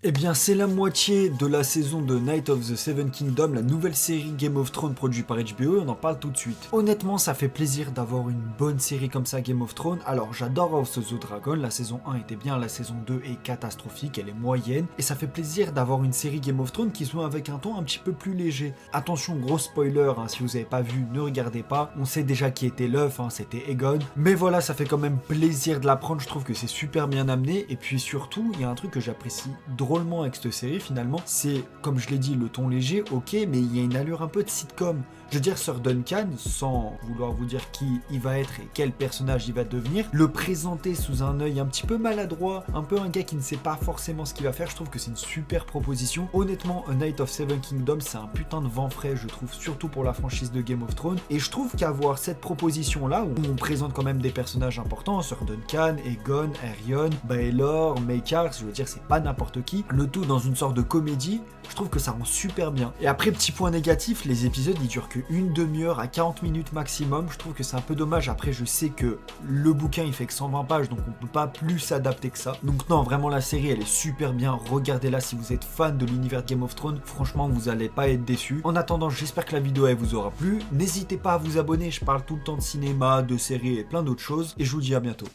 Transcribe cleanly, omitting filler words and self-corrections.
Eh bien, c'est la moitié de la saison de Night of the Seven Kingdoms, la nouvelle série Game of Thrones produite par HBO, et on en parle tout de suite. Honnêtement, ça fait plaisir d'avoir une bonne série comme ça, Game of Thrones. Alors, j'adore House of the Dragon, la saison 1 était bien, la saison 2 est catastrophique, elle est moyenne, et ça fait plaisir d'avoir une série Game of Thrones qui soit avec un ton un petit peu plus léger. Attention, gros spoiler, hein, si vous n'avez pas vu, ne regardez pas, on sait déjà qui était l'œuf, hein, c'était Aegon, mais voilà, ça fait quand même plaisir de l'apprendre, je trouve que c'est super bien amené, et puis surtout, il y a un truc que j'apprécie drôlement avec cette série finalement, c'est, comme je l'ai dit, le ton léger, ok, mais il y a une allure un peu de sitcom. Je veux dire, Sir Duncan, sans vouloir vous dire qui il va être et quel personnage il va devenir, le présenter sous un œil un petit peu maladroit, un peu un gars qui ne sait pas forcément ce qu'il va faire, je trouve que c'est une super proposition. Honnêtement, A Night of Seven Kingdoms, c'est un putain de vent frais, je trouve, surtout pour la franchise de Game of Thrones, et je trouve qu'avoir cette proposition-là, où on présente quand même des personnages importants, Sir Duncan, Aegon, Aerion, Baelor, Maekar, je veux dire, c'est pas n'importe qui, le tout dans une sorte de comédie, je trouve que ça rend super bien. Et après, petit point négatif, les épisodes ils durent que une demi-heure à 40 minutes maximum, je trouve que c'est un peu dommage. Après, je sais que le bouquin il fait que 120 pages, donc on peut pas plus s'adapter que ça. Donc non, vraiment la série elle est super bien, regardez-la si vous êtes fan de l'univers Game of Thrones, franchement vous allez pas être déçus. En attendant, j'espère que la vidéo elle vous aura plu, n'hésitez pas à vous abonner, je parle tout le temps de cinéma, de séries et plein d'autres choses, et je vous dis à bientôt.